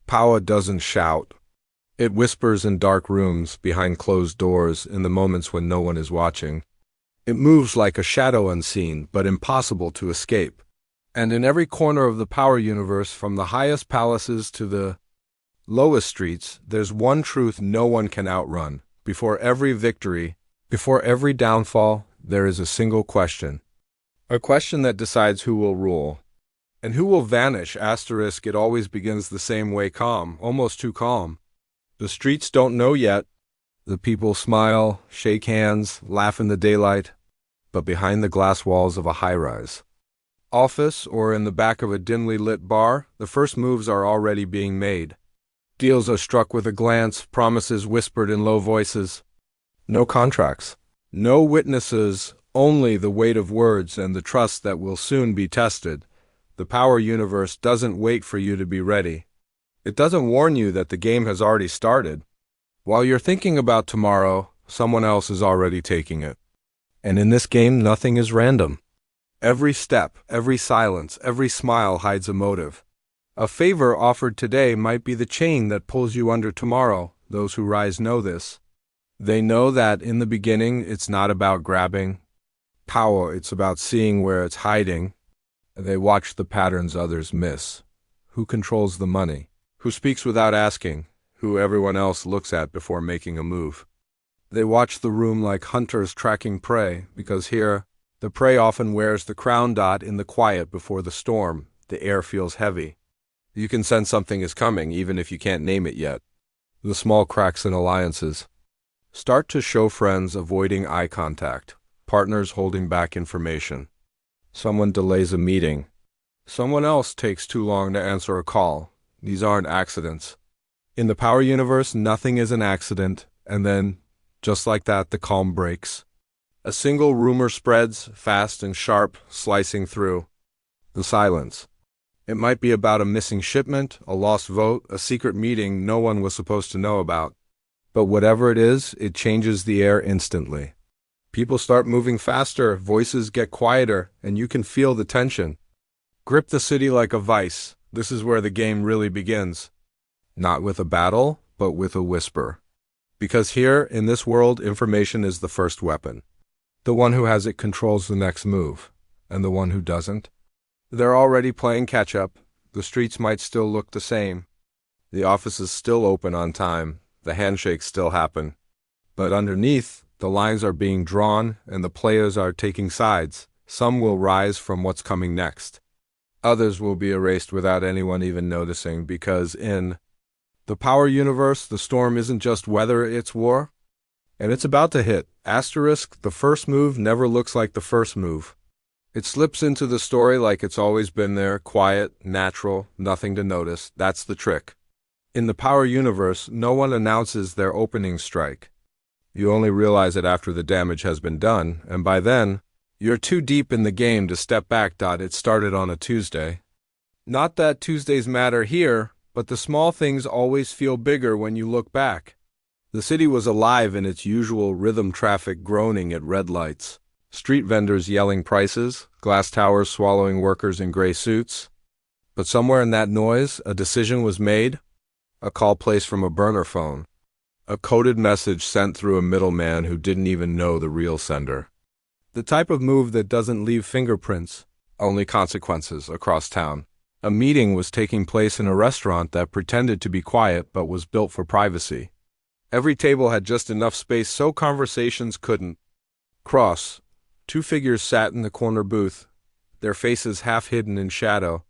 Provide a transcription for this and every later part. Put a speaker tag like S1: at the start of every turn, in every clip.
S1: Power doesn't shout. It whispers in dark rooms, behind closed doors, in the moments when no one is watching. It moves like a shadow unseen, but impossible to escape. And in every corner of the power universe, from the highest palaces to the lowest streets, there's one truth no one can outrun. Before every victory, before every downfall, there is a single question. A question that decides who will rule. And who will vanish, asterisk, it always begins the same way, calm, almost too calm. The streets don't know yet. The people smile, shake hands, laugh in the daylight, but behind the glass walls of a high-rise office or in the back of a dimly lit bar, the first moves are already being made. Deals are struck with a glance, promises whispered in low voices. No contracts, no witnesses, only the weight of words and the trust that will soon be tested. The power universe doesn't wait for you to be ready. It doesn't warn you that the game has already started. While you're thinking about tomorrow, someone else is already taking it. And in this game, nothing is random. Every step, every silence, every smile hides a motive. A favor offered today might be the chain that pulls you under tomorrow. Those who rise know this. They know that in the beginning, it's not about grabbing power, it's about seeing where it's hiding. They watch the patterns others miss. Who controls the money? Who speaks without asking? Who everyone else looks at before making a move? They watch the room like hunters tracking prey, because here, the prey often wears the crown dot in the quiet before the storm. The air feels heavy. You can sense something is coming, even if you can't name it yet. The small cracks in alliances start to show, friends avoiding eye contact, partners holding back information. Someone delays a meeting. Someone else takes too long to answer a call. These aren't accidents. In the power universe, nothing is an accident, and then, just like that, the calm breaks. A single rumor spreads, fast and sharp, slicing through the silence. It might be about a missing shipment, a lost vote, a secret meeting no one was supposed to know about. But whatever it is, it changes the air instantly. People start moving faster, voices get quieter, and you can feel the tension. Grip the city like a vice. This is where the game really begins. Not with a battle, but with a whisper. Because here, in this world, information is the first weapon. The one who has it controls the next move, and the one who doesn't. They're already playing catch-up. The streets might still look the same. The offices still open on time. The handshakes still happen. But underneath, the lines are being drawn, and the players are taking sides. Some will rise from what's coming next. Others will be erased without anyone even noticing, because in the power universe, the storm isn't just weather, it's war. And it's about to hit. Asterisk, the first move never looks like the first move. It slips into the story like it's always been there, quiet, natural, nothing to notice. That's the trick. In the power universe, no one announces their opening strike. You only realize it after the damage has been done, and by then, you're too deep in the game to step back. It started on a Tuesday. Not that Tuesdays matter here, but the small things always feel bigger when you look back. The city was alive in its usual rhythm, traffic groaning at red lights, street vendors yelling prices, glass towers swallowing workers in gray suits. But somewhere in that noise, a decision was made, a call placed from a burner phone, a coded message sent through a middleman who didn't even know the real sender. The type of move that doesn't leave fingerprints, only consequences across town. A meeting was taking place in a restaurant that pretended to be quiet but was built for privacy. Every table had just enough space so conversations couldn't cross. Two figures sat in the corner booth, their faces half hidden in shadow.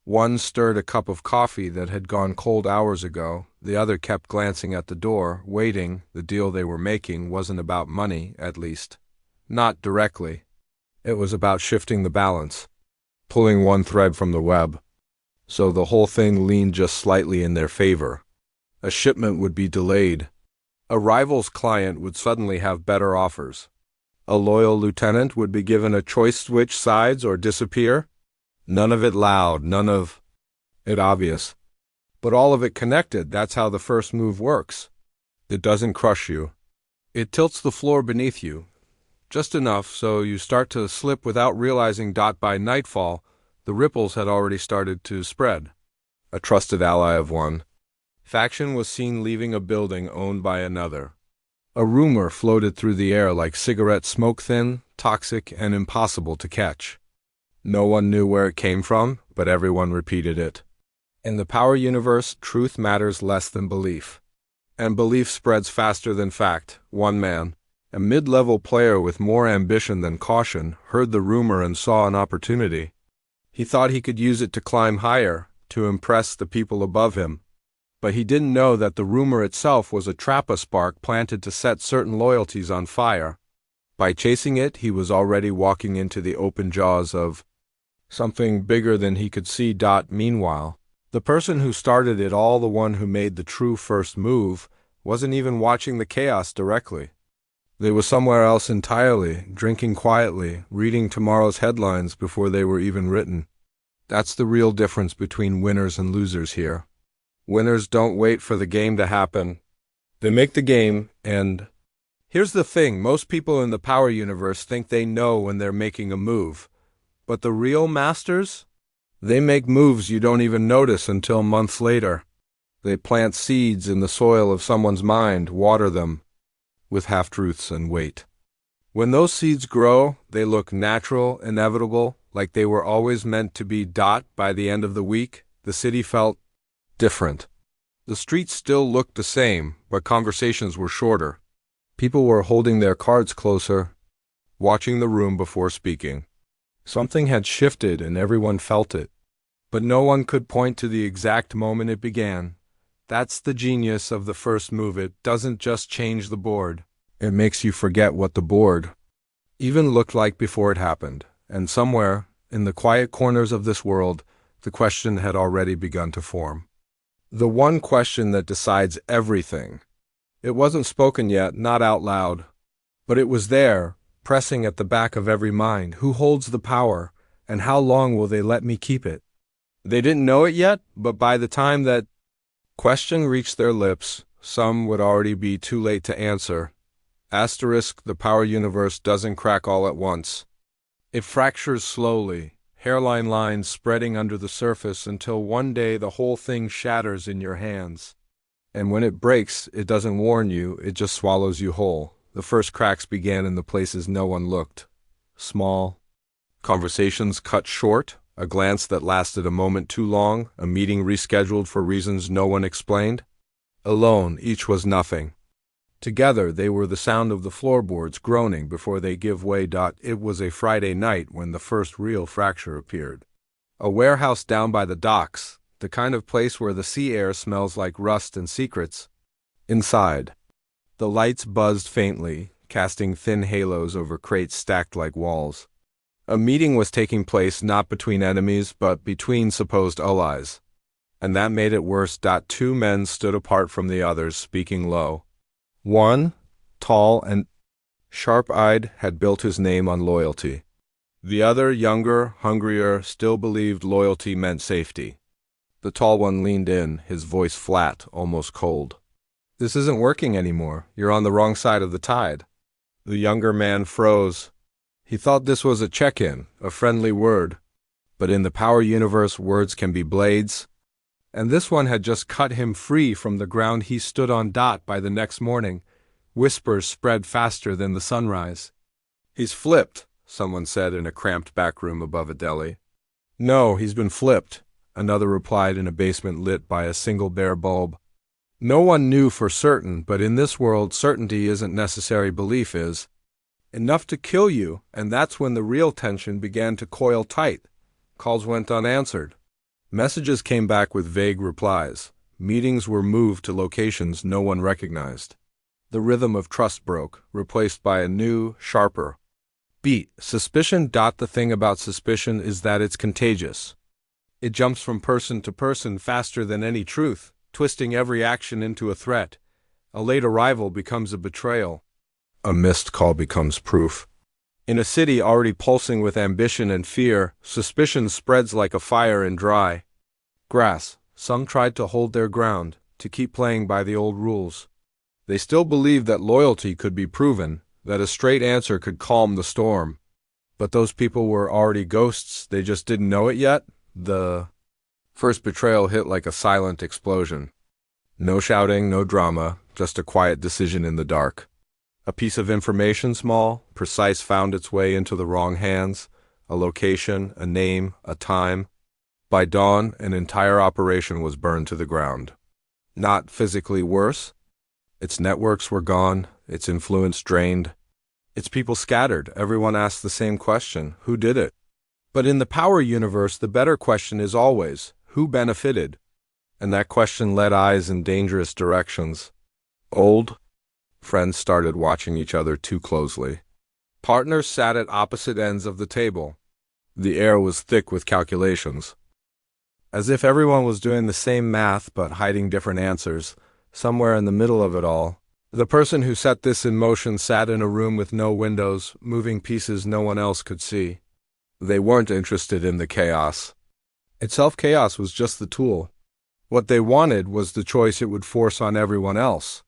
S1: One stirred a cup of coffee that had gone cold hours ago. The other kept glancing at the door, waiting. The deal they were making wasn't about money, at least. Not directly. It was about shifting the balance, pulling one thread from the web. So the whole thing leaned just slightly in their favor. A shipment would be delayed. A rival's client would suddenly have better offers. A loyal lieutenant would be given a choice: switch sides or disappear. None of it loud, none of it obvious. But all of it connected. That's how the first move works. It doesn't crush you. It tilts the floor beneath you, just enough so you start to slip without realizing. By nightfall, the ripples had already started to spread. A trusted ally of one, faction was seen leaving a building owned by another. A rumor floated through the air like cigarette smoke, thin, toxic, and impossible to catch. No one knew where it came from, but everyone repeated it. In the power universe, truth matters less than belief. And belief spreads faster than fact. One man, a mid-level player with more ambition than caution, heard the rumor and saw an opportunity. He thought he could use it to climb higher, to impress the people above him. But he didn't know that the rumor itself was a trap, a spark planted to set certain loyalties on fire. By chasing it, he was already walking into the open jaws of something bigger than he could see. Meanwhile, the person who started it all, the one who made the true first move, wasn't even watching the chaos directly. They were somewhere else entirely, drinking quietly, reading tomorrow's headlines before they were even written. That's the real difference between winners and losers here. Winners don't wait for the game to happen. They make the game, and here's the thing, most people in the power universe think they know when they're making a move. But the real masters? They make moves you don't even notice until months later. They plant seeds in the soil of someone's mind, water them with half-truths, and wait. When those seeds grow, they look natural, inevitable, like they were always meant to be. By the end of the week, the city felt different. The streets still looked the same, but conversations were shorter. People were holding their cards closer, watching the room before speaking. Something had shifted and everyone felt it. But no one could point to the exact moment it began. That's the genius of the first move. It doesn't just change the board. It makes you forget what the board even looked like before it happened. And somewhere, in the quiet corners of this world, the question had already begun to form. The one question that decides everything. It wasn't spoken yet, not out loud. But it was there, pressing at the back of every mind. Who holds the power, and how long will they let me keep it? They didn't know it yet, but by the time that question reached their lips, some would already be too late to answer. The power universe doesn't crack all at once. It fractures slowly, hairline lines spreading under the surface until one day the whole thing shatters in your hands. And when it breaks, it doesn't warn you, it just swallows you whole. The first cracks began in the places no one looked. Small conversations cut short, a glance that lasted a moment too long, a meeting rescheduled for reasons no one explained. Alone, each was nothing. Together, they were the sound of the floorboards groaning before they give way. It was a Friday night when the first real fracture appeared. A warehouse down by the docks, the kind of place where the sea air smells like rust and secrets. Inside, the lights buzzed faintly, casting thin halos over crates stacked like walls. A meeting was taking place not between enemies, but between supposed allies. And that made it worse. Two men stood apart from the others, speaking low. One, tall and sharp-eyed, had built his name on loyalty. The other, younger, hungrier, still believed loyalty meant safety. The tall one leaned in, his voice flat, almost cold. "This isn't working anymore. You're on the wrong side of the tide." The younger man froze. He thought this was a check-in, a friendly word. But in the power universe, words can be blades. And this one had just cut him free from the ground he stood on. By the next morning, whispers spread faster than the sunrise. "He's flipped," someone said in a cramped back room above a deli. "No, he's been flipped," another replied in a basement lit by a single bare bulb. No one knew for certain, but in this world, certainty isn't necessary, belief is. Enough to kill you, and that's when the real tension began to coil tight. Calls went unanswered. Messages came back with vague replies. Meetings were moved to locations no one recognized. The rhythm of trust broke, replaced by a new, sharper beat. Suspicion. The thing about suspicion is that it's contagious. It jumps from person to person faster than any truth, twisting every action into a threat. A late arrival becomes a betrayal. A missed call becomes proof. In a city already pulsing with ambition and fear, suspicion spreads like a fire in dry grass. Some tried to hold their ground, to keep playing by the old rules. They still believed that loyalty could be proven, that a straight answer could calm the storm. But those people were already ghosts, they just didn't know it yet. The first betrayal hit like a silent explosion. No shouting, no drama, just a quiet decision in the dark. A piece of information, small, precise, found its way into the wrong hands. A location, a name, a time. By dawn, an entire operation was burned to the ground. Not physically worse. Its networks were gone, its influence drained. Its people scattered. Everyone asked the same question: who did it? But in the power universe, the better question is always, who benefited? And that question led eyes in dangerous directions. Old friends started watching each other too closely. Partners sat at opposite ends of the table. The air was thick with calculations. As if everyone was doing the same math but hiding different answers, somewhere in the middle of it all, the person who set this in motion sat in a room with no windows, moving pieces no one else could see. They weren't interested in the chaos. Itself, chaos was just the tool. What they wanted was the choice it would force on everyone else.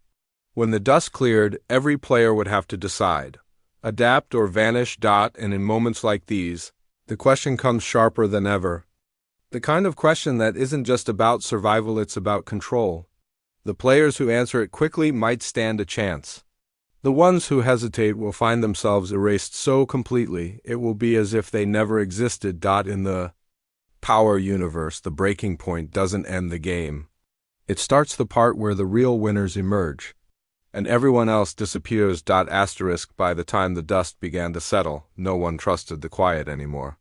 S1: When the dust cleared, every player would have to decide. Adapt or vanish. And in moments like these, the question comes sharper than ever. The kind of question that isn't just about survival, it's about control. The players who answer it quickly might stand a chance. The ones who hesitate will find themselves erased so completely, it will be as if they never existed. In the power universe, the breaking point doesn't end the game. It starts the part where the real winners emerge, and everyone else disappears. By the time the dust began to settle, no one trusted the quiet anymore.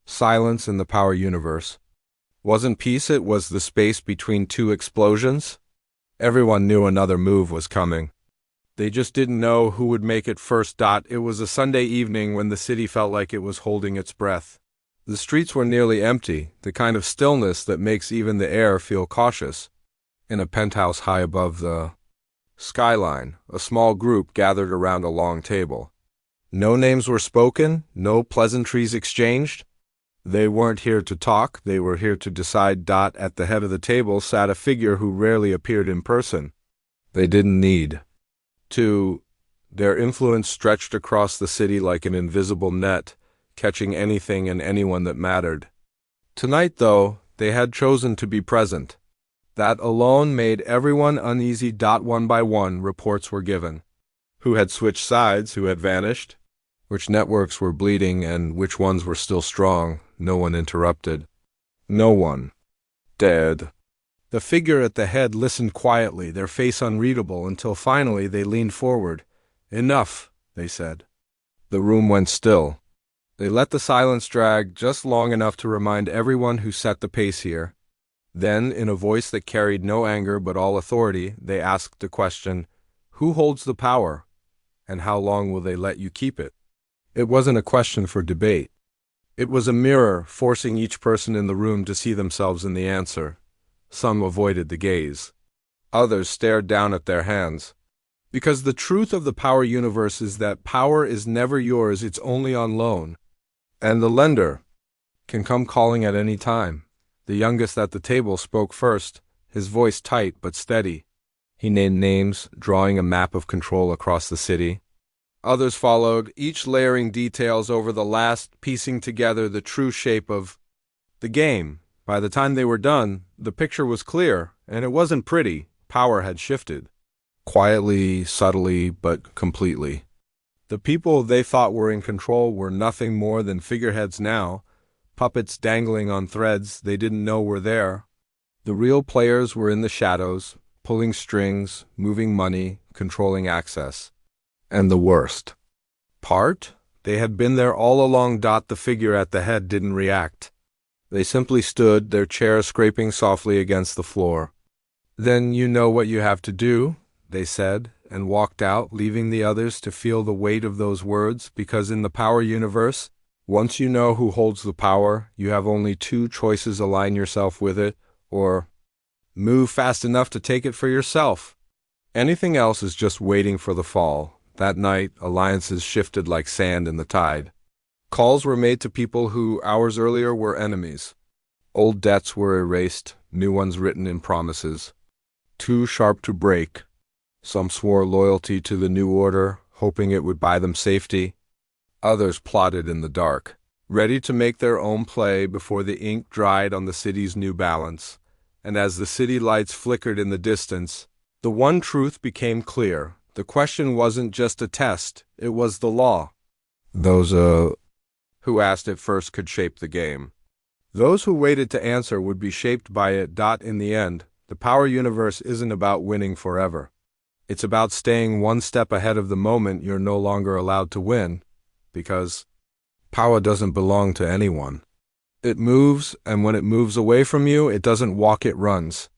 S1: Silence in the power universe. Wasn't peace, it was the space between two explosions. Everyone knew another move was coming. They just didn't know who would make it first. It was a Sunday evening when the city felt like it was holding its breath. The streets were nearly empty, the kind of stillness that makes even the air feel cautious. In a penthouse high above the skyline, a small group gathered around a long table. No names were spoken, no pleasantries exchanged. They weren't here to talk, they were here to decide. At the head of the table sat a figure who rarely appeared in person. They didn't need to. Their influence stretched across the city like an invisible net, catching anything and anyone that mattered. Tonight, though, they had chosen to be present. That alone made everyone uneasy. One by one, reports were given. Who had switched sides, who had vanished, which networks were bleeding and which ones were still strong. No one interrupted. No one. Dead. The figure at the head listened quietly, their face unreadable, until finally they leaned forward. Enough, they said. The room went still. They let the silence drag just long enough to remind everyone who set the pace here. Then, in a voice that carried no anger but all authority, they asked the question, who holds the power, and how long will they let you keep it? It wasn't a question for debate. It was a mirror, forcing each person in the room to see themselves in the answer. Some avoided the gaze. Others stared down at their hands. Because the truth of the power universe is that power is never yours, it's only on loan. And the lender can come calling at any time. The youngest at the table spoke first, his voice tight but steady. He named names, drawing a map of control across the city. Others followed, each layering details over the last, piecing together the true shape of the game. By the time they were done, the picture was clear, and it wasn't pretty. Power had shifted. Quietly, subtly, but completely. The people they thought were in control were nothing more than figureheads now, puppets dangling on threads they didn't know were there. The real players were in the shadows, pulling strings, moving money, controlling access. And the worst part? They had been there all along. The figure at the head didn't react. They simply stood, their chair scraping softly against the floor. Then you know what you have to do, they said, and walked out, leaving the others to feel the weight of those words, because in the power universe, once you know who holds the power, you have only two choices: align yourself with it, or move fast enough to take it for yourself. Anything else is just waiting for the fall. That night, alliances shifted like sand in the tide. Calls were made to people who, hours earlier, were enemies. Old debts were erased, new ones written in promises. Too sharp to break. Some swore loyalty to the new order, hoping it would buy them safety. Others plotted in the dark, ready to make their own play before the ink dried on the city's new balance. and as the city lights flickered in the distance, the one truth became clear. The question wasn't just a test, it was the law. Those, who asked it first could shape the game. Those who waited to answer would be shaped by it. In the end, the power universe isn't about winning forever. It's about staying one step ahead of the moment you're no longer allowed to win, because power doesn't belong to anyone. It moves, and when it moves away from you, it doesn't walk, it runs.